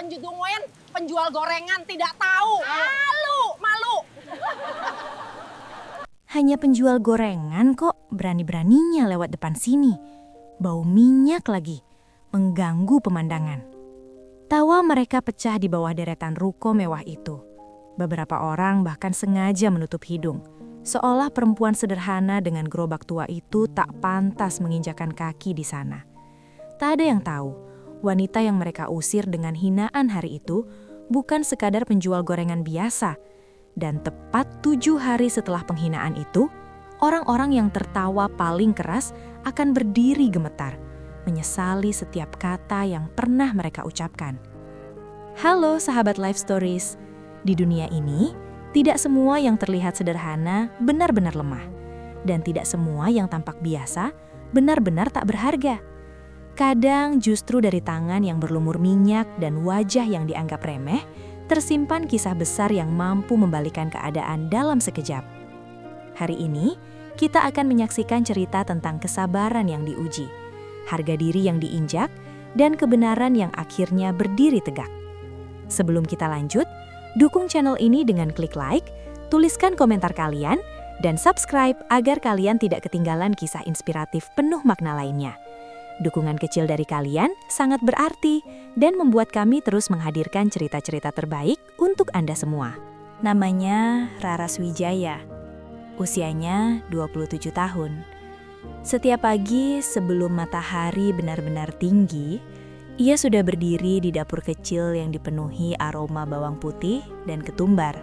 lanjut ditungguin penjual gorengan tidak tahu. Malu. Hanya penjual gorengan kok berani-beraninya lewat depan sini. Bau minyak lagi, mengganggu pemandangan. Tawa mereka pecah di bawah deretan ruko mewah itu. Beberapa orang bahkan sengaja menutup hidung, seolah perempuan sederhana dengan gerobak tua itu tak pantas menginjakan kaki di sana. Tak ada yang tahu, wanita yang mereka usir dengan hinaan hari itu bukan sekadar penjual gorengan biasa. Dan tepat 7 hari setelah penghinaan itu, orang-orang yang tertawa paling keras akan berdiri gemetar, menyesali setiap kata yang pernah mereka ucapkan. Halo sahabat Life Stories, di dunia ini tidak semua yang terlihat sederhana benar-benar lemah. Dan tidak semua yang tampak biasa benar-benar tak berharga. Kadang justru dari tangan yang berlumur minyak dan wajah yang dianggap remeh, tersimpan kisah besar yang mampu membalikan keadaan dalam sekejap. Hari ini, kita akan menyaksikan cerita tentang kesabaran yang diuji, harga diri yang diinjak, dan kebenaran yang akhirnya berdiri tegak. Sebelum kita lanjut, dukung channel ini dengan klik like, tuliskan komentar kalian, dan subscribe agar kalian tidak ketinggalan kisah inspiratif penuh makna lainnya. Dukungan kecil dari kalian sangat berarti dan membuat kami terus menghadirkan cerita-cerita terbaik untuk Anda semua. Namanya Raras Wijaya. Usianya 27 tahun. Setiap pagi sebelum matahari benar-benar tinggi, ia sudah berdiri di dapur kecil yang dipenuhi aroma bawang putih dan ketumbar.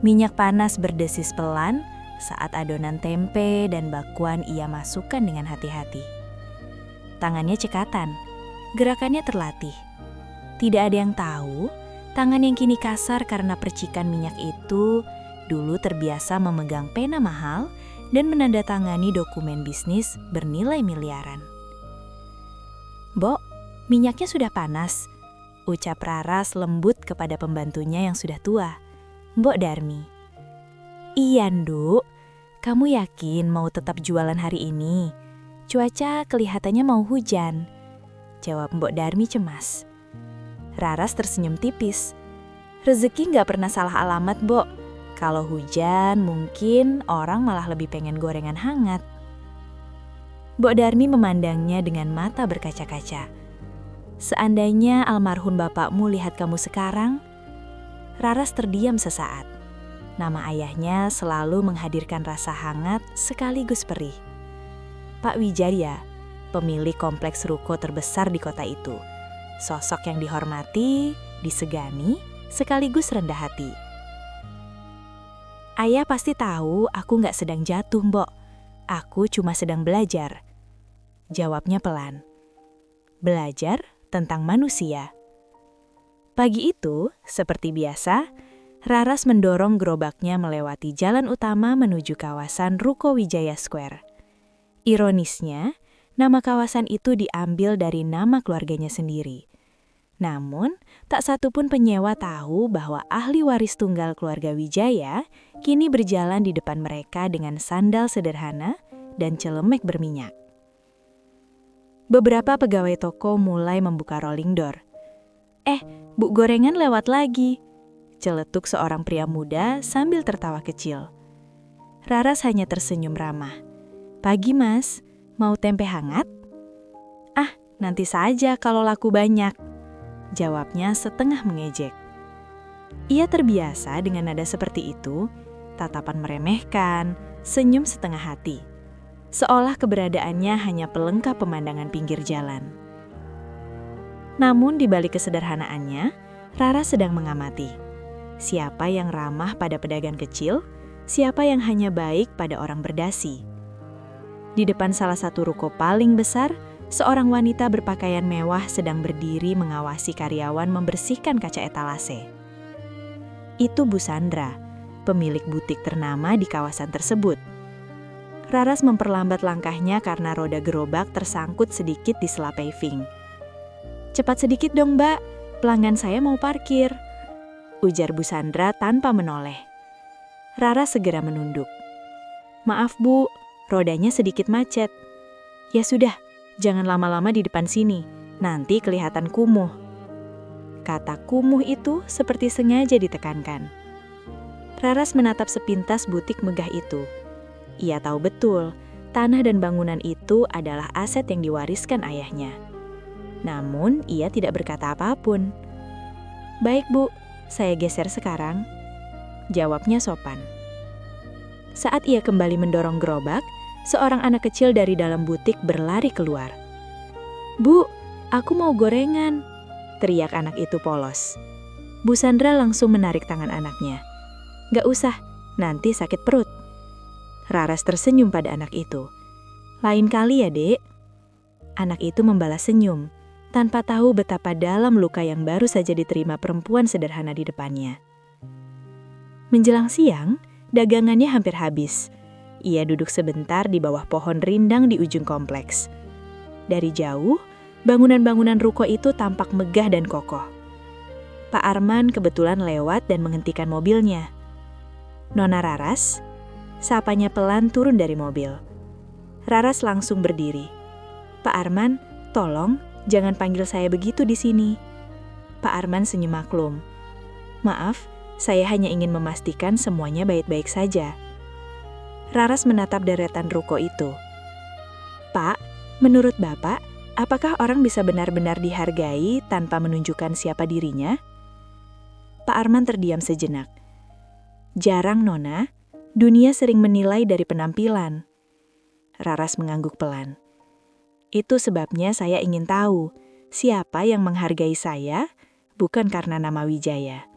Minyak panas berdesis pelan saat adonan tempe dan bakwan ia masukkan dengan hati-hati. Tangannya cekatan, gerakannya terlatih. Tidak ada yang tahu, tangan yang kini kasar karena percikan minyak itu dulu terbiasa memegang pena mahal dan menandatangani dokumen bisnis bernilai miliaran. "Mbok, minyaknya sudah panas," ucap Raras lembut kepada pembantunya yang sudah tua, Mbok Darmi. "Iya, Nduk. Kamu yakin mau tetap jualan hari ini? Cuaca kelihatannya mau hujan," jawab Mbok Darmi cemas. Raras tersenyum tipis. "Rezeki nggak pernah salah alamat, Mbok. Kalau hujan mungkin orang malah lebih pengen gorengan hangat." Mbok Darmi memandangnya dengan mata berkaca-kaca. "Seandainya almarhum bapakmu lihat kamu sekarang?" Raras terdiam sesaat. Nama ayahnya selalu menghadirkan rasa hangat sekaligus perih. Pak Wijaya, pemilik kompleks ruko terbesar di kota itu. Sosok yang dihormati, disegani, sekaligus rendah hati. "Ayah pasti tahu aku nggak sedang jatuh, Mbok. Aku cuma sedang belajar," jawabnya pelan. Belajar tentang manusia. Pagi itu, seperti biasa, Raras mendorong gerobaknya melewati jalan utama menuju kawasan Ruko Wijaya Square. Ironisnya, nama kawasan itu diambil dari nama keluarganya sendiri. Namun, tak satu pun penyewa tahu bahwa ahli waris tunggal keluarga Wijaya kini berjalan di depan mereka dengan sandal sederhana dan celemek berminyak. Beberapa pegawai toko mulai membuka rolling door. Bu gorengan lewat lagi," celetuk seorang pria muda sambil tertawa kecil. Raras hanya tersenyum ramah. "Pagi, Mas. Mau tempe hangat?" Nanti saja kalau laku banyak," jawabnya setengah mengejek. Ia terbiasa dengan nada seperti itu, tatapan meremehkan, senyum setengah hati. Seolah keberadaannya hanya pelengkap pemandangan pinggir jalan. Namun di balik kesederhanaannya, Raras sedang mengamati. Siapa yang ramah pada pedagang kecil, siapa yang hanya baik pada orang berdasi. Di depan salah satu ruko paling besar, seorang wanita berpakaian mewah sedang berdiri mengawasi karyawan membersihkan kaca etalase. Itu Bu Sandra, pemilik butik ternama di kawasan tersebut. Raras memperlambat langkahnya karena roda gerobak tersangkut sedikit di sela paving. "Cepat sedikit dong, Mbak, pelanggan saya mau parkir," ujar Bu Sandra tanpa menoleh. Raras segera menunduk. "Maaf, Bu, rodanya sedikit macet." "Ya sudah, jangan lama-lama di depan sini, nanti kelihatan kumuh." Kata kumuh itu seperti sengaja ditekankan. Raras menatap sepintas butik megah itu. Ia tahu betul, tanah dan bangunan itu adalah aset yang diwariskan ayahnya. Namun, ia tidak berkata apapun. "Baik, Bu, saya geser sekarang," jawabnya sopan. Saat ia kembali mendorong gerobak, seorang anak kecil dari dalam butik berlari keluar. "Bu, aku mau gorengan," teriak anak itu polos. Bu Sandra langsung menarik tangan anaknya. "Gak usah, nanti sakit perut." Raras tersenyum pada anak itu. "Lain kali ya, Dek." Anak itu membalas senyum, tanpa tahu betapa dalam luka yang baru saja diterima perempuan sederhana di depannya. Menjelang siang, dagangannya hampir habis. Ia duduk sebentar di bawah pohon rindang di ujung kompleks. Dari jauh, bangunan-bangunan ruko itu tampak megah dan kokoh. Pak Arman kebetulan lewat dan menghentikan mobilnya. "Nona Raras?" Sapanya pelan turun dari mobil. Raras langsung berdiri. "Pak Arman, tolong jangan panggil saya begitu di sini." Pak Arman senyum maklum. "Maaf, saya hanya ingin memastikan semuanya baik-baik saja." Raras menatap deretan ruko itu. "Pak, menurut Bapak, apakah orang bisa benar-benar dihargai tanpa menunjukkan siapa dirinya?" Pak Arman terdiam sejenak. "Jarang, Nona. Dunia sering menilai dari penampilan." Raras mengangguk pelan. "Itu sebabnya saya ingin tahu siapa yang menghargai saya, bukan karena nama Wijaya."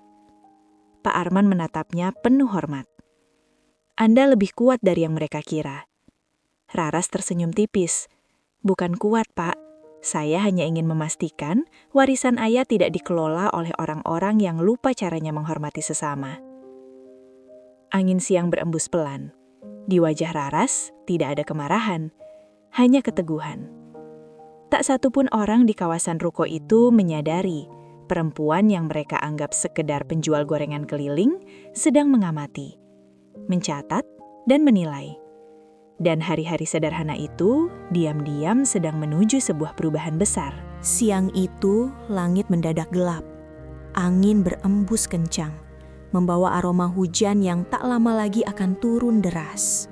Pak Arman menatapnya penuh hormat. "Anda lebih kuat dari yang mereka kira." Raras tersenyum tipis. "Bukan kuat, Pak. Saya hanya ingin memastikan warisan ayah tidak dikelola oleh orang-orang yang lupa caranya menghormati sesama." Angin siang berembus pelan. Di wajah Raras tidak ada kemarahan, hanya keteguhan. Tak satupun orang di kawasan ruko itu menyadari perempuan yang mereka anggap sekedar penjual gorengan keliling sedang mengamati, mencatat, dan menilai. Dan hari-hari sederhana itu diam-diam sedang menuju sebuah perubahan besar. Siang itu langit mendadak gelap. Angin berembus kencang, membawa aroma hujan yang tak lama lagi akan turun deras.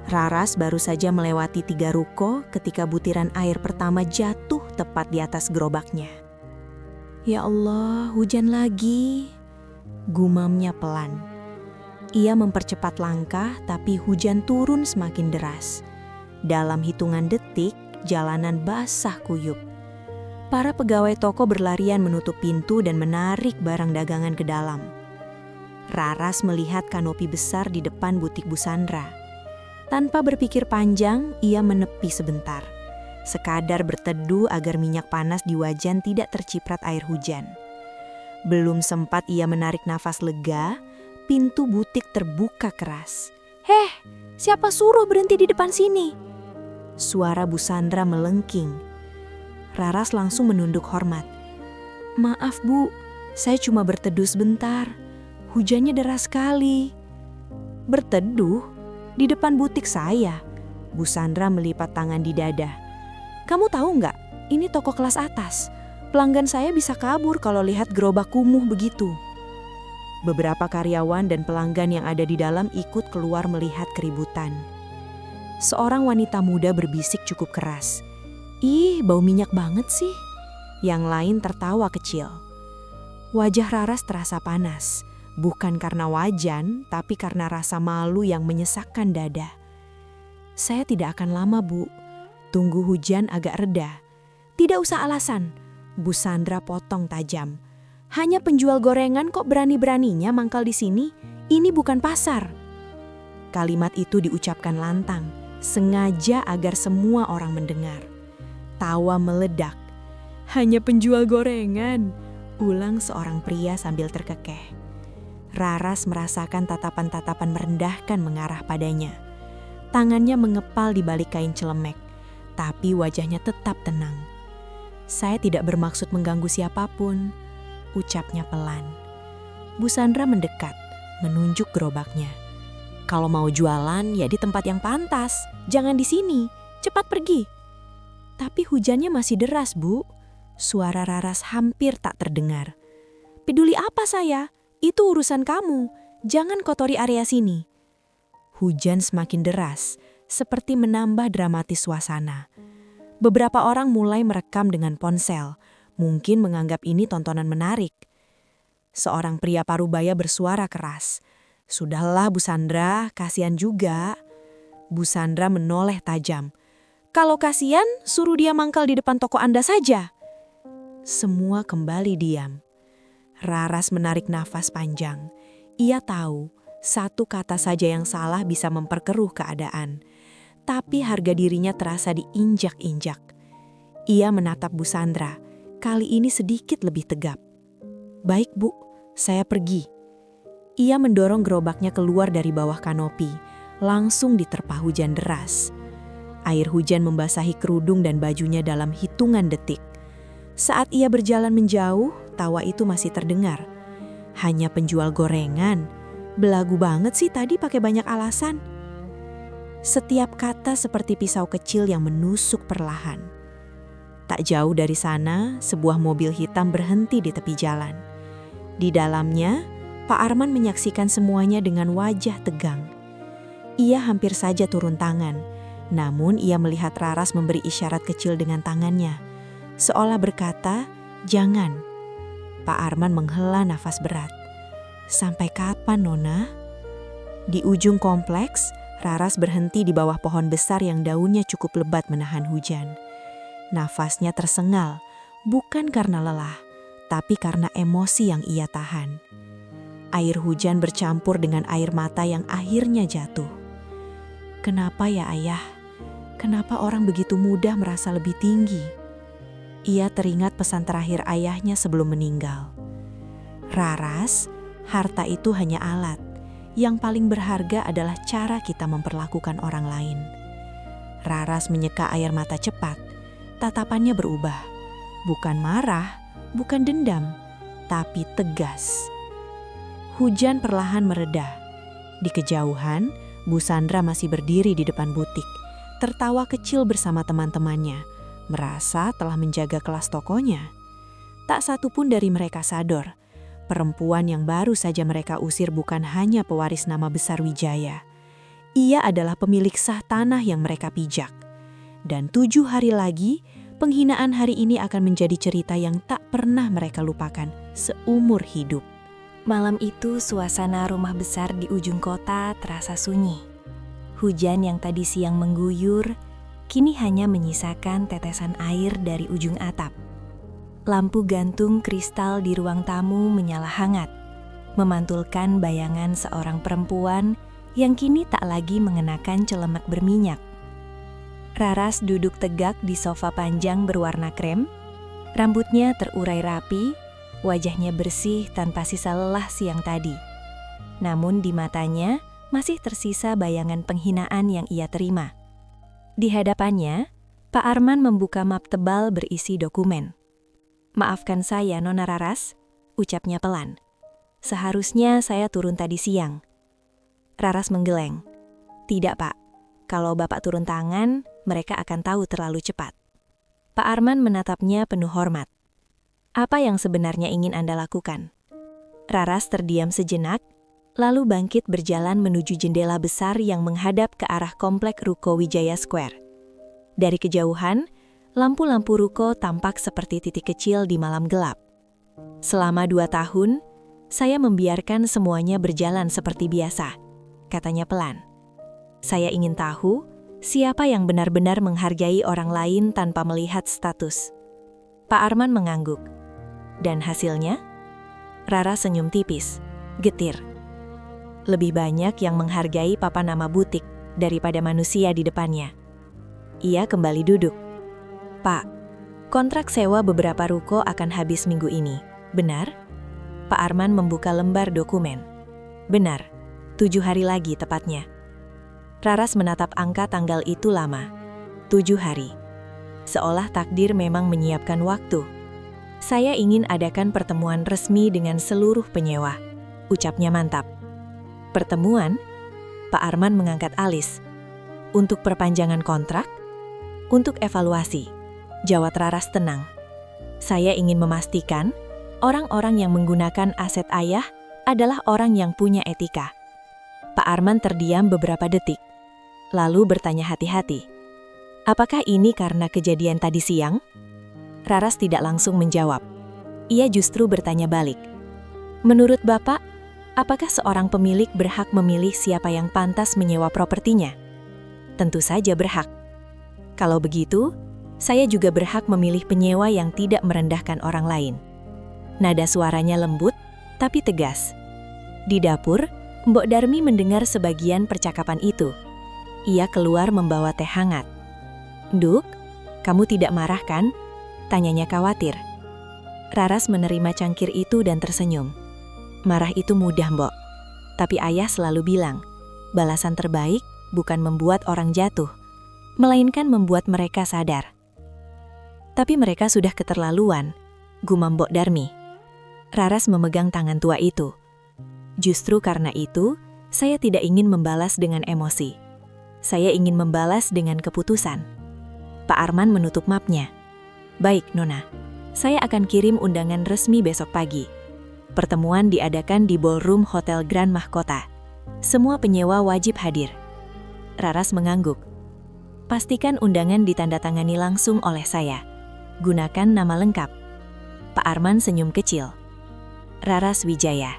Raras baru saja melewati 3 ruko ketika butiran air pertama jatuh tepat di atas gerobaknya. "Ya Allah, hujan lagi," gumamnya pelan. Ia mempercepat langkah, tapi hujan turun semakin deras. Dalam hitungan detik, jalanan basah kuyup. Para pegawai toko berlarian menutup pintu dan menarik barang dagangan ke dalam. Raras melihat kanopi besar di depan butik Bu Sandra. Tanpa berpikir panjang, ia menepi sebentar. Sekadar berteduh agar minyak panas di wajan tidak terciprat air hujan. Belum sempat ia menarik nafas lega, pintu butik terbuka keras. "Heh, siapa suruh berhenti di depan sini?" Suara Bu Sandra melengking. Raras langsung menunduk hormat. "Maaf, Bu, saya cuma berteduh sebentar. Hujannya deras sekali." "Berteduh? Di depan butik saya?" Bu Sandra melipat tangan di dada. "Kamu tahu nggak, ini toko kelas atas. Pelanggan saya bisa kabur kalau lihat gerobak kumuh begitu." Beberapa karyawan dan pelanggan yang ada di dalam ikut keluar melihat keributan. Seorang wanita muda berbisik cukup keras. "Ih, bau minyak banget sih." Yang lain tertawa kecil. Wajah Raras terasa panas. Bukan karena wajan, tapi karena rasa malu yang menyesakkan dada. "Saya tidak akan lama, Bu. Tunggu hujan agak reda." "Tidak usah alasan," Bu Sandra potong tajam. "Hanya penjual gorengan kok berani-beraninya mangkal di sini. Ini bukan pasar." Kalimat itu diucapkan lantang, sengaja agar semua orang mendengar. Tawa meledak. "Hanya penjual gorengan," ulang seorang pria sambil terkekeh. Raras merasakan tatapan-tatapan merendahkan mengarah padanya. Tangannya mengepal di balik kain celemek, tapi wajahnya tetap tenang. "Saya tidak bermaksud mengganggu siapapun," ucapnya pelan. Bu Sandra mendekat, menunjuk gerobaknya. "Kalau mau jualan ya di tempat yang pantas, jangan di sini. Cepat pergi." "Tapi hujannya masih deras, Bu." Suara Raras hampir tak terdengar. "Peduli apa saya? Itu urusan kamu. Jangan kotori area sini." Hujan semakin deras, seperti menambah dramatis suasana. Beberapa orang mulai merekam dengan ponsel, mungkin menganggap ini tontonan menarik. Seorang pria parubaya bersuara keras. "Sudahlah Bu Sandra, kasihan juga." Bu Sandra menoleh tajam. "Kalau kasihan, suruh dia mangkal di depan toko Anda saja." Semua kembali diam. Raras menarik nafas panjang. Ia tahu, satu kata saja yang salah bisa memperkeruh keadaan. Tapi harga dirinya terasa diinjak-injak. Ia menatap Bu Sandra, kali ini sedikit lebih tegap. "Baik Bu, saya pergi." Ia mendorong gerobaknya keluar dari bawah kanopi, langsung diterpa hujan deras. Air hujan membasahi kerudung dan bajunya dalam hitungan detik. Saat ia berjalan menjauh, tawa itu masih terdengar. "Hanya penjual gorengan. Belagu banget sih tadi pakai banyak alasan." Setiap kata seperti pisau kecil yang menusuk perlahan. Tak jauh dari sana, sebuah mobil hitam berhenti di tepi jalan. Di dalamnya, Pak Arman menyaksikan semuanya dengan wajah tegang. Ia hampir saja turun tangan, namun ia melihat Raras memberi isyarat kecil dengan tangannya. Seolah berkata, "Jangan." Pak Arman menghela nafas berat. "Sampai kapan, Nona?" Di ujung kompleks, Raras berhenti di bawah pohon besar yang daunnya cukup lebat menahan hujan. Nafasnya tersengal, bukan karena lelah, tapi karena emosi yang ia tahan. Air hujan bercampur dengan air mata yang akhirnya jatuh. "Kenapa ya Ayah? Kenapa orang begitu mudah merasa lebih tinggi?" Ia teringat pesan terakhir ayahnya sebelum meninggal. "Raras, harta itu hanya alat. Yang paling berharga adalah cara kita memperlakukan orang lain." Raras menyeka air mata cepat. Tatapannya berubah. Bukan marah, bukan dendam, tapi tegas. Hujan perlahan mereda. Di kejauhan, Bu Sandra masih berdiri di depan butik, tertawa kecil bersama teman-temannya, merasa telah menjaga kelas tokonya. Tak satu pun dari mereka sadar, perempuan yang baru saja mereka usir bukan hanya pewaris nama besar Wijaya. Ia adalah pemilik sah tanah yang mereka pijak. Dan 7 hari lagi, penghinaan hari ini akan menjadi cerita yang tak pernah mereka lupakan seumur hidup. Malam itu suasana rumah besar di ujung kota terasa sunyi. Hujan yang tadi siang mengguyur, kini hanya menyisakan tetesan air dari ujung atap. Lampu gantung kristal di ruang tamu menyala hangat, memantulkan bayangan seorang perempuan yang kini tak lagi mengenakan celemek berminyak. Raras duduk tegak di sofa panjang berwarna krem, rambutnya terurai rapi, wajahnya bersih tanpa sisa lelah siang tadi. Namun di matanya masih tersisa bayangan penghinaan yang ia terima. Di hadapannya, Pak Arman membuka map tebal berisi dokumen. "Maafkan saya, Nona Raras," ucapnya pelan. "Seharusnya saya turun tadi siang." Raras menggeleng. "Tidak, Pak. Kalau Bapak turun tangan, mereka akan tahu terlalu cepat." Pak Arman menatapnya penuh hormat. "Apa yang sebenarnya ingin Anda lakukan?" Raras terdiam sejenak, lalu bangkit berjalan menuju jendela besar yang menghadap ke arah komplek Ruko Wijaya Square. Dari kejauhan, lampu-lampu ruko tampak seperti titik kecil di malam gelap. "Selama 2 tahun, saya membiarkan semuanya berjalan seperti biasa," katanya pelan. "Saya ingin tahu siapa yang benar-benar menghargai orang lain tanpa melihat status." Pak Arman mengangguk. "Dan hasilnya?" Rara senyum tipis, getir. "Lebih banyak yang menghargai papan nama butik daripada manusia di depannya." Ia kembali duduk. "Pak, kontrak sewa beberapa ruko akan habis minggu ini, benar?" Pak Arman membuka lembar dokumen. "Benar, 7 hari lagi tepatnya." Raras menatap angka tanggal itu lama. 7 hari. Seolah takdir memang menyiapkan waktu. "Saya ingin adakan pertemuan resmi dengan seluruh penyewa," ucapnya mantap. "Pertemuan?" Pak Arman mengangkat alis. "Untuk perpanjangan kontrak?" "Untuk evaluasi," jawab Raras tenang. Saya ingin memastikan orang-orang yang menggunakan aset ayah adalah orang yang punya etika. Pak Arman terdiam beberapa detik, lalu bertanya hati-hati, "Apakah ini karena kejadian tadi siang?" Raras tidak langsung menjawab. Ia justru bertanya balik. "Menurut Bapak, apakah seorang pemilik berhak memilih siapa yang pantas menyewa propertinya?" "Tentu saja berhak. Kalau begitu, saya juga berhak memilih penyewa yang tidak merendahkan orang lain." Nada suaranya lembut, tapi tegas. Di dapur, Mbok Darmi mendengar sebagian percakapan itu. Ia keluar membawa teh hangat. "Duk, kamu tidak marah kan?" tanyanya khawatir. Raras menerima cangkir itu dan tersenyum. "Marah itu mudah, Mbok. Tapi ayah selalu bilang, balasan terbaik bukan membuat orang jatuh, melainkan membuat mereka sadar." "Tapi mereka sudah keterlaluan," gumam Mbok Darmi. Raras memegang tangan tua itu. "Justru karena itu, saya tidak ingin membalas dengan emosi. Saya ingin membalas dengan keputusan." Pak Arman menutup mapnya. "Baik, Nona. Saya akan kirim undangan resmi besok pagi. Pertemuan diadakan di ballroom Hotel Grand Mahkota. Semua penyewa wajib hadir." Raras mengangguk. "Pastikan undangan ditandatangani langsung oleh saya. Gunakan nama lengkap." Pak Arman senyum kecil. "Raras Wijaya."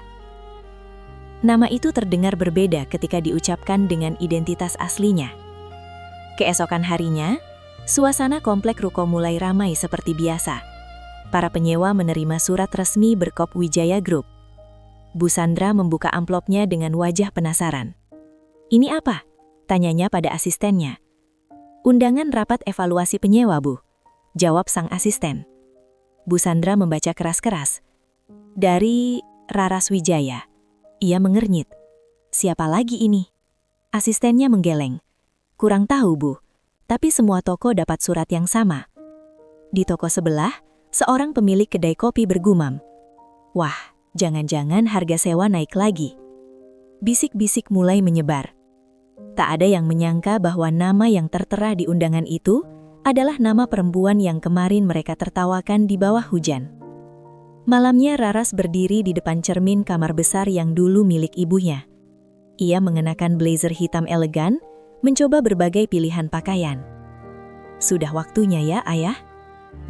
Nama itu terdengar berbeda ketika diucapkan dengan identitas aslinya. Keesokan harinya, suasana komplek ruko mulai ramai seperti biasa. Para penyewa menerima surat resmi berkop Wijaya Group. Bu Sandra membuka amplopnya dengan wajah penasaran. "Ini apa?" tanyanya pada asistennya. "Undangan rapat evaluasi penyewa, Bu," jawab sang asisten. Bu Sandra membaca keras-keras. "Dari Raras Wijaya." Ia mengernyit. "Siapa lagi ini?" Asistennya menggeleng. "Kurang tahu, Bu. Tapi semua toko dapat surat yang sama." Di toko sebelah, seorang pemilik kedai kopi bergumam. "Wah, jangan-jangan harga sewa naik lagi." Bisik-bisik mulai menyebar. Tak ada yang menyangka bahwa nama yang tertera di undangan itu adalah nama perempuan yang kemarin mereka tertawakan di bawah hujan. Malamnya Raras berdiri di depan cermin kamar besar yang dulu milik ibunya. Ia mengenakan blazer hitam elegan, mencoba berbagai pilihan pakaian. "Sudah waktunya ya, Ayah?"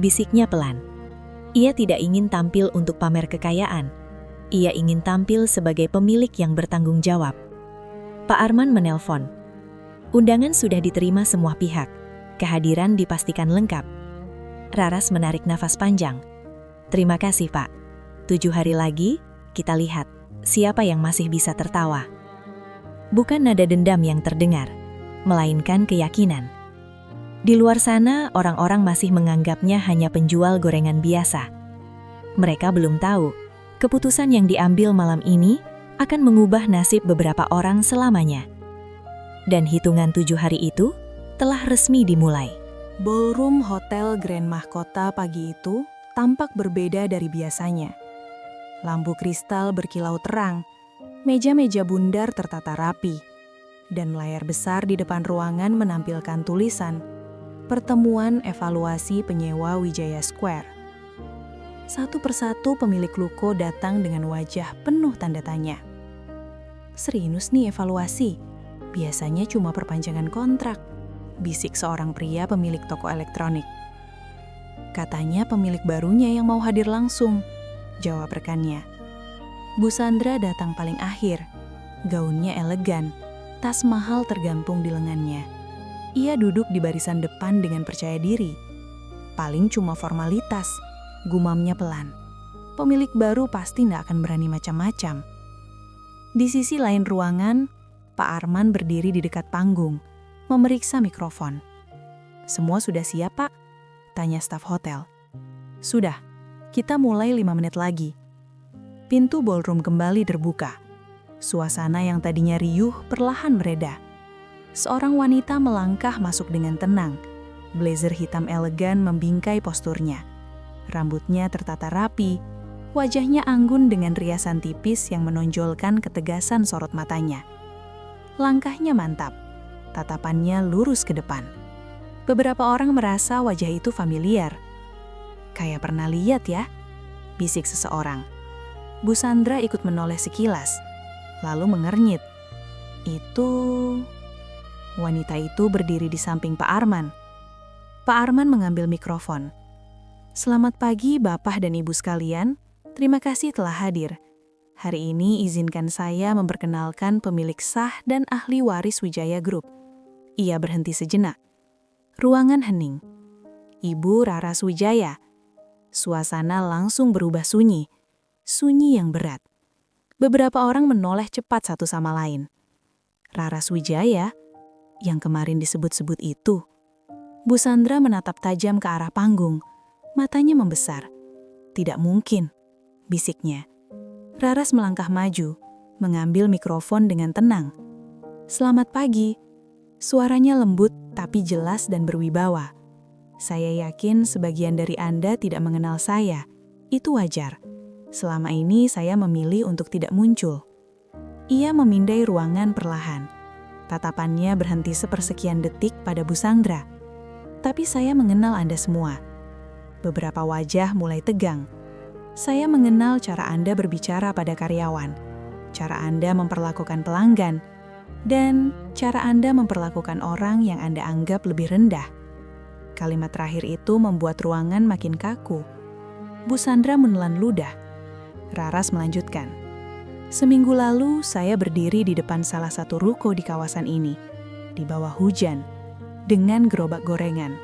bisiknya pelan. Ia tidak ingin tampil untuk pamer kekayaan. Ia ingin tampil sebagai pemilik yang bertanggung jawab. Pak Arman menelpon. Undangan sudah diterima semua pihak. Kehadiran dipastikan lengkap. Raras menarik nafas panjang. "Terima kasih, Pak. 7 hari lagi, kita lihat siapa yang masih bisa tertawa." Bukan nada dendam yang terdengar, melainkan keyakinan. Di luar sana, orang-orang masih menganggapnya hanya penjual gorengan biasa. Mereka belum tahu, keputusan yang diambil malam ini akan mengubah nasib beberapa orang selamanya. Dan hitungan 7 hari itu telah resmi dimulai. Ballroom Hotel Grand Mahkota pagi itu tampak berbeda dari biasanya. Lampu kristal berkilau terang, meja-meja bundar tertata rapi, dan layar besar di depan ruangan menampilkan tulisan "Pertemuan Evaluasi Penyewa Wijaya Square." Satu persatu pemilik ruko datang dengan wajah penuh tanda tanya. "Serius nih evaluasi? Biasanya cuma perpanjangan kontrak," bisik seorang pria pemilik toko elektronik. "Katanya pemilik barunya yang mau hadir langsung," jawab rekannya. Bu Sandra datang paling akhir. Gaunnya elegan, tas mahal tergantung di lengannya. Ia duduk di barisan depan dengan percaya diri. "Paling cuma formalitas," gumamnya pelan. "Pemilik baru pasti nggak akan berani macam-macam." Di sisi lain ruangan, Pak Arman berdiri di dekat panggung, memeriksa mikrofon. "Semua sudah siap, Pak?" tanya staf hotel. "Sudah, kita mulai 5 menit lagi." Pintu ballroom kembali terbuka. Suasana yang tadinya riuh perlahan mereda. Seorang wanita melangkah masuk dengan tenang. Blazer hitam elegan membingkai posturnya. Rambutnya tertata rapi, wajahnya anggun dengan riasan tipis yang menonjolkan ketegasan sorot matanya. Langkahnya mantap, tatapannya lurus ke depan. Beberapa orang merasa wajah itu familiar. Kayak pernah lihat ya, bisik seseorang. Bu Sandra ikut menoleh sekilas, lalu mengernyit. Itu... Wanita itu berdiri di samping Pak Arman. Pak Arman mengambil mikrofon. Selamat pagi Bapak dan Ibu sekalian, terima kasih telah hadir. Hari ini izinkan saya memperkenalkan pemilik sah dan ahli waris Wijaya Group. Ia berhenti sejenak. Ruangan hening. Ibu Raras Wijaya. Suasana langsung berubah sunyi. Sunyi yang berat. Beberapa orang menoleh cepat satu sama lain. Raras Wijaya, yang kemarin disebut-sebut itu. Bu Sandra menatap tajam ke arah panggung. Matanya membesar. Tidak mungkin, bisiknya. Raras melangkah maju, mengambil mikrofon dengan tenang. Selamat pagi. Suaranya lembut tapi jelas dan berwibawa. Saya yakin sebagian dari Anda tidak mengenal saya. Itu wajar. Selama ini saya memilih untuk tidak muncul. Ia memindai ruangan perlahan. Tatapannya berhenti sepersekian detik pada Bu Sandra. Tapi saya mengenal Anda semua. Beberapa wajah mulai tegang. Saya mengenal cara Anda berbicara pada karyawan, cara Anda memperlakukan pelanggan, dan cara Anda memperlakukan orang yang Anda anggap lebih rendah. Kalimat terakhir itu membuat ruangan makin kaku. Bu Sandra menelan ludah. Raras melanjutkan. Seminggu lalu, saya berdiri di depan salah satu ruko di kawasan ini, di bawah hujan, dengan gerobak gorengan.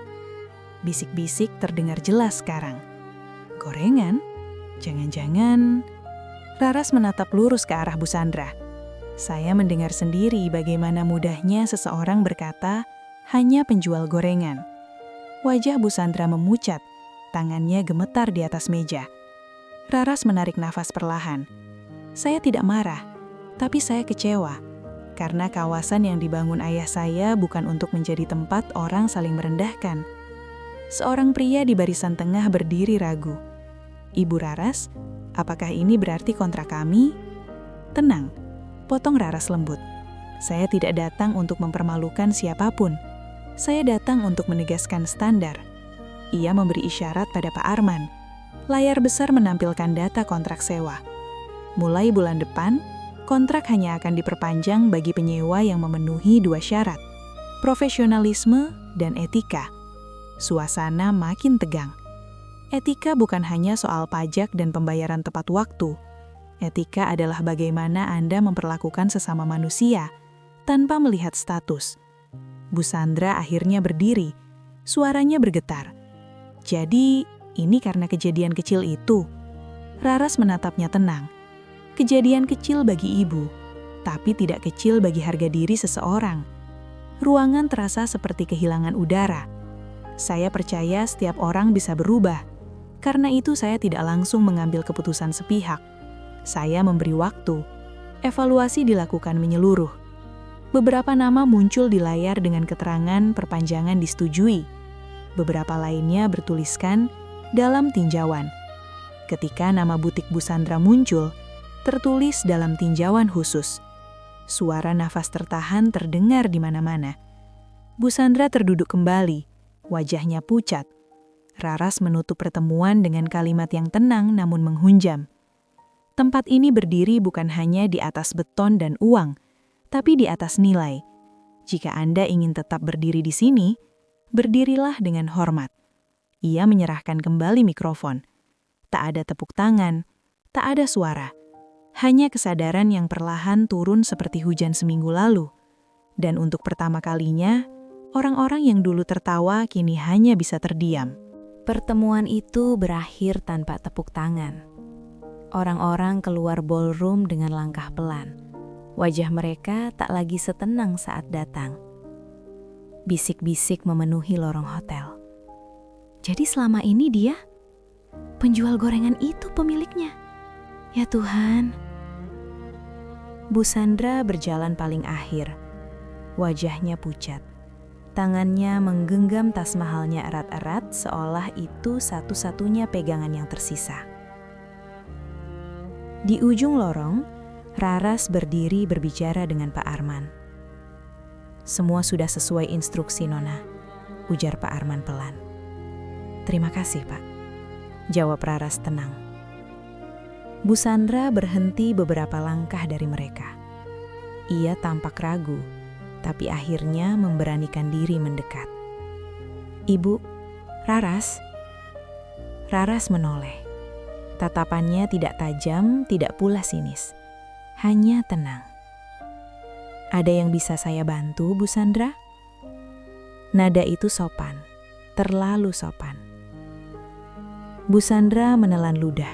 Bisik-bisik terdengar jelas sekarang. Gorengan? Jangan-jangan... Raras menatap lurus ke arah Bu Sandra. Saya mendengar sendiri bagaimana mudahnya seseorang berkata, hanya penjual gorengan. Wajah Bu Sandra memucat, tangannya gemetar di atas meja. Raras menarik nafas perlahan. Saya tidak marah, tapi saya kecewa. Karena kawasan yang dibangun ayah saya bukan untuk menjadi tempat orang saling merendahkan. Seorang pria di barisan tengah berdiri ragu. Ibu Raras, apakah ini berarti kontrak kami? Tenang, potong Raras lembut. Saya tidak datang untuk mempermalukan siapapun. Saya datang untuk menegaskan standar. Ia memberi isyarat pada Pak Arman. Layar besar menampilkan data kontrak sewa. Mulai bulan depan, kontrak hanya akan diperpanjang bagi penyewa yang memenuhi 2 syarat, profesionalisme dan etika. Suasana makin tegang. Etika bukan hanya soal pajak dan pembayaran tepat waktu. Etika adalah bagaimana Anda memperlakukan sesama manusia tanpa melihat status. Bu Sandra akhirnya berdiri, suaranya bergetar. Jadi, ini karena kejadian kecil itu. Raras menatapnya tenang. Kejadian kecil bagi ibu, tapi tidak kecil bagi harga diri seseorang. Ruangan terasa seperti kehilangan udara. Saya percaya setiap orang bisa berubah. Karena itu saya tidak langsung mengambil keputusan sepihak. Saya memberi waktu. Evaluasi dilakukan menyeluruh. Beberapa nama muncul di layar dengan keterangan perpanjangan disetujui. Beberapa lainnya bertuliskan dalam tinjauan. Ketika nama butik Bu Sandra muncul, tertulis dalam tinjauan khusus. Suara nafas tertahan terdengar di mana-mana. Bu Sandra terduduk kembali, wajahnya pucat. Raras menutup pertemuan dengan kalimat yang tenang namun menghunjam. Tempat ini berdiri bukan hanya di atas beton dan uang, tapi di atas nilai. Jika Anda ingin tetap berdiri di sini, berdirilah dengan hormat. Ia menyerahkan kembali mikrofon. Tak ada tepuk tangan, tak ada suara. Hanya kesadaran yang perlahan turun seperti hujan seminggu lalu. Dan untuk pertama kalinya, orang-orang yang dulu tertawa kini hanya bisa terdiam. Pertemuan itu berakhir tanpa tepuk tangan. Orang-orang keluar ballroom dengan langkah pelan. Wajah mereka tak lagi setenang saat datang. Bisik-bisik memenuhi lorong hotel. Jadi selama ini dia, penjual gorengan itu pemiliknya. Ya Tuhan. Bu Sandra berjalan paling akhir. Wajahnya pucat. Tangannya menggenggam tas mahalnya erat-erat seolah itu satu-satunya pegangan yang tersisa. Di ujung lorong, Raras berdiri berbicara dengan Pak Arman. Semua sudah sesuai instruksi, Nona, ujar Pak Arman pelan. Terima kasih, Pak. jawab Raras tenang. Bu Sandra berhenti beberapa langkah dari mereka. Ia tampak ragu, tapi akhirnya memberanikan diri mendekat. Ibu, Raras. Raras menoleh. Tatapannya tidak tajam, tidak pula sinis. Hanya tenang. Ada yang bisa saya bantu, Bu Sandra? Nada itu sopan, terlalu sopan. Bu Sandra menelan ludah.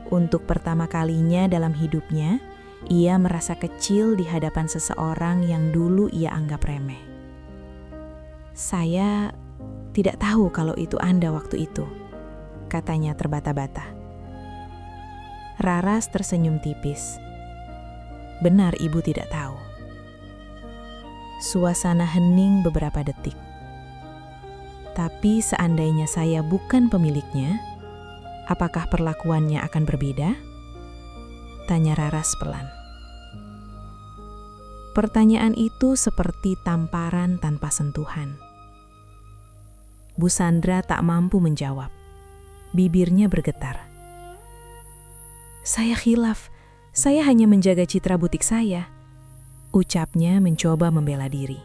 Untuk pertama kalinya dalam hidupnya, ia merasa kecil di hadapan seseorang yang dulu ia anggap remeh. Saya tidak tahu kalau itu Anda waktu itu, katanya terbata-bata. Raras tersenyum tipis. Benar ibu tidak tahu. Suasana hening beberapa detik. Tapi seandainya saya bukan pemiliknya, apakah perlakuannya akan berbeda? Tanya Raras pelan. Pertanyaan itu seperti tamparan tanpa sentuhan. Bu Sandra tak mampu menjawab. Bibirnya bergetar. Saya khilaf, saya hanya menjaga citra butik saya. Ucapnya mencoba membela diri.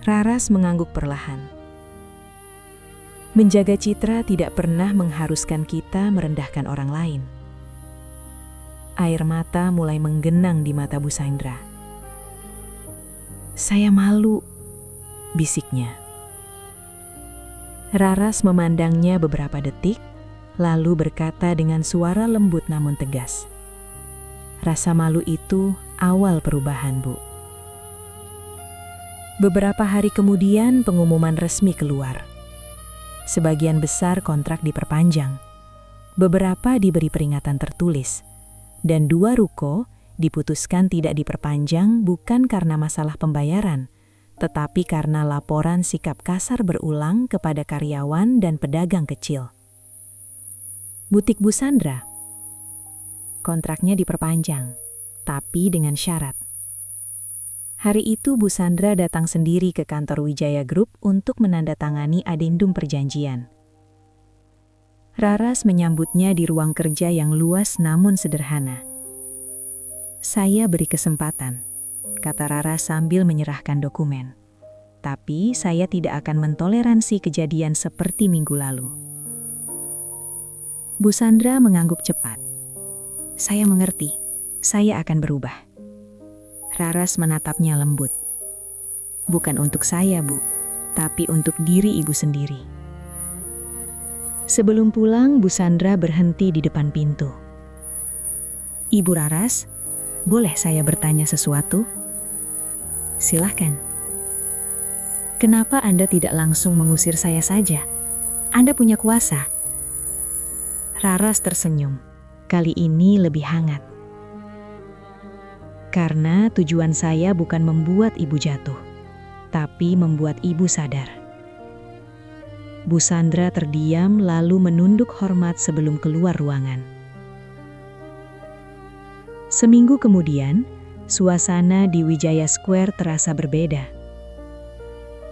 Raras mengangguk perlahan. Menjaga citra tidak pernah mengharuskan kita merendahkan orang lain. Air mata mulai menggenang di mata Bu Sandra. Saya malu, bisiknya. Raras memandangnya beberapa detik, lalu berkata dengan suara lembut namun tegas. Rasa malu itu awal perubahan, Bu. Beberapa hari kemudian pengumuman resmi keluar. Sebagian besar kontrak diperpanjang, beberapa diberi peringatan tertulis, dan 2 ruko diputuskan tidak diperpanjang bukan karena masalah pembayaran, tetapi karena laporan sikap kasar berulang kepada karyawan dan pedagang kecil. Butik Bu Sandra, kontraknya diperpanjang, tapi dengan syarat. Hari itu Bu Sandra datang sendiri ke kantor Wijaya Group untuk menandatangani adendum perjanjian. Raras menyambutnya di ruang kerja yang luas namun sederhana. Saya beri kesempatan, kata Raras sambil menyerahkan dokumen. Tapi saya tidak akan mentoleransi kejadian seperti minggu lalu. Bu Sandra mengangguk cepat. Saya mengerti, saya akan berubah. Raras menatapnya lembut. Bukan untuk saya, Bu, tapi untuk diri Ibu sendiri. Sebelum pulang, Bu Sandra berhenti di depan pintu. Ibu Raras, boleh saya bertanya sesuatu? Silahkan. Kenapa Anda tidak langsung mengusir saya saja? Anda punya kuasa. Raras tersenyum. Kali ini lebih hangat. Karena tujuan saya bukan membuat Ibu jatuh, tapi membuat Ibu sadar. Bu Sandra terdiam lalu menunduk hormat sebelum keluar ruangan. Seminggu kemudian, suasana di Wijaya Square terasa berbeda.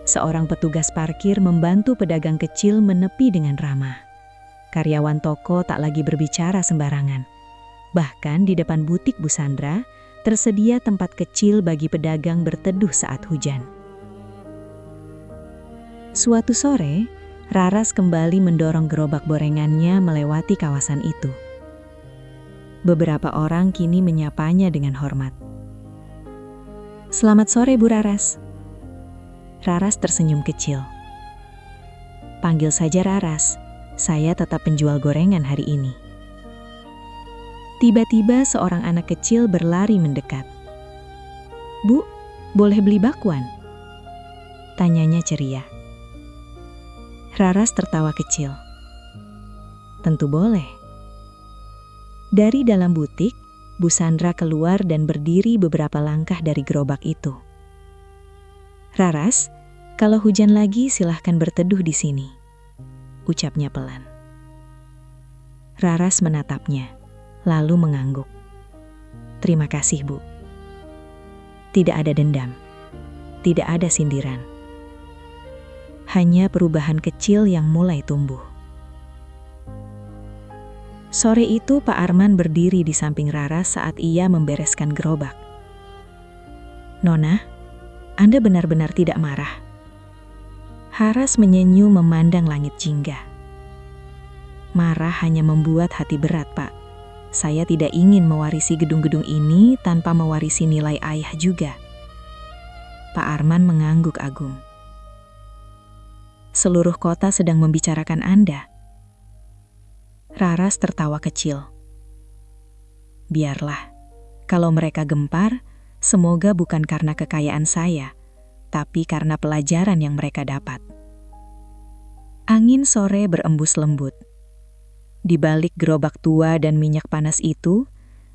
Seorang petugas parkir membantu pedagang kecil menepi dengan ramah. Karyawan toko tak lagi berbicara sembarangan. Bahkan di depan butik Bu Sandra, tersedia tempat kecil bagi pedagang berteduh saat hujan. Suatu sore, Raras kembali mendorong gerobak gorengannya melewati kawasan itu. Beberapa orang kini menyapanya dengan hormat. Selamat sore, Bu Raras. Raras tersenyum kecil. Panggil saja Raras, saya tetap penjual gorengan hari ini. Tiba-tiba seorang anak kecil berlari mendekat. Bu, boleh beli bakwan? Tanyanya ceria. Raras tertawa kecil. Tentu boleh. Dari dalam butik, Bu Sandra keluar dan berdiri beberapa langkah dari gerobak itu. Raras, kalau hujan lagi silahkan berteduh di sini, ucapnya pelan. Raras menatapnya, lalu mengangguk. Terima kasih, Bu. Tidak ada dendam, tidak ada sindiran. Hanya perubahan kecil yang mulai tumbuh. Sore itu Pak Arman berdiri di samping Raras saat ia membereskan gerobak. "Nona, Anda benar-benar tidak marah?" Haras menyenyum memandang langit jingga. "Marah hanya membuat hati berat, Pak. Saya tidak ingin mewarisi gedung-gedung ini tanpa mewarisi nilai ayah juga." Pak Arman mengangguk agung. "Seluruh kota sedang membicarakan Anda." Raras tertawa kecil. "Biarlah, kalau mereka gempar, semoga bukan karena kekayaan saya, tapi karena pelajaran yang mereka dapat." Angin sore berembus lembut. Di balik gerobak tua dan minyak panas itu,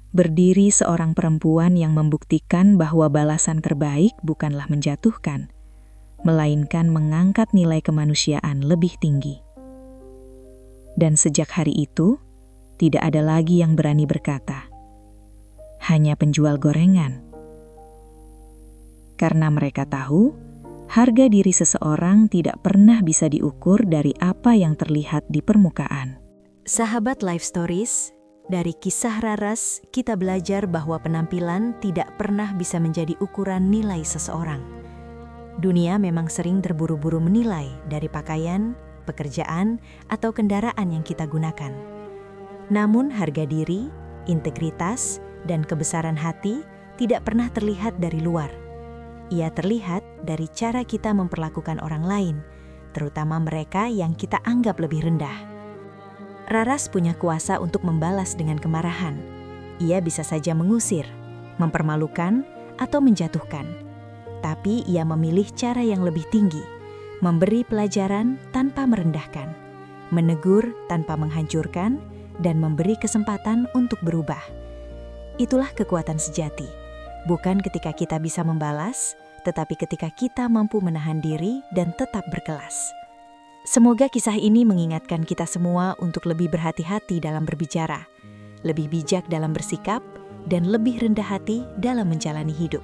berdiri seorang perempuan yang membuktikan bahwa balasan terbaik bukanlah menjatuhkan, melainkan mengangkat nilai kemanusiaan lebih tinggi. Dan sejak hari itu, tidak ada lagi yang berani berkata, hanya penjual gorengan. Karena mereka tahu, harga diri seseorang tidak pernah bisa diukur dari apa yang terlihat di permukaan. Sahabat Life Stories, dari kisah Raras kita belajar bahwa penampilan tidak pernah bisa menjadi ukuran nilai seseorang. Dunia memang sering terburu-buru menilai dari pakaian, pekerjaan, atau kendaraan yang kita gunakan. Namun harga diri, integritas, dan kebesaran hati tidak pernah terlihat dari luar. Ia terlihat dari cara kita memperlakukan orang lain, terutama mereka yang kita anggap lebih rendah. Raras punya kuasa untuk membalas dengan kemarahan. Ia bisa saja mengusir, mempermalukan, atau menjatuhkan. Tapi ia memilih cara yang lebih tinggi, memberi pelajaran tanpa merendahkan, menegur tanpa menghancurkan, dan memberi kesempatan untuk berubah. Itulah kekuatan sejati, bukan ketika kita bisa membalas, tetapi ketika kita mampu menahan diri dan tetap berkelas. Semoga kisah ini mengingatkan kita semua untuk lebih berhati-hati dalam berbicara, lebih bijak dalam bersikap, dan lebih rendah hati dalam menjalani hidup.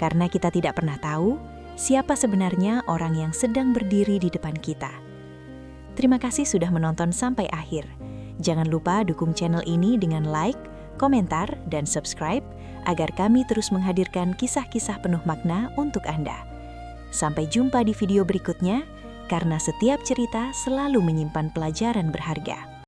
Karena kita tidak pernah tahu siapa sebenarnya orang yang sedang berdiri di depan kita. Terima kasih sudah menonton sampai akhir. Jangan lupa dukung channel ini dengan like, komentar, dan subscribe agar kami terus menghadirkan kisah-kisah penuh makna untuk Anda. Sampai jumpa di video berikutnya, karena setiap cerita selalu menyimpan pelajaran berharga.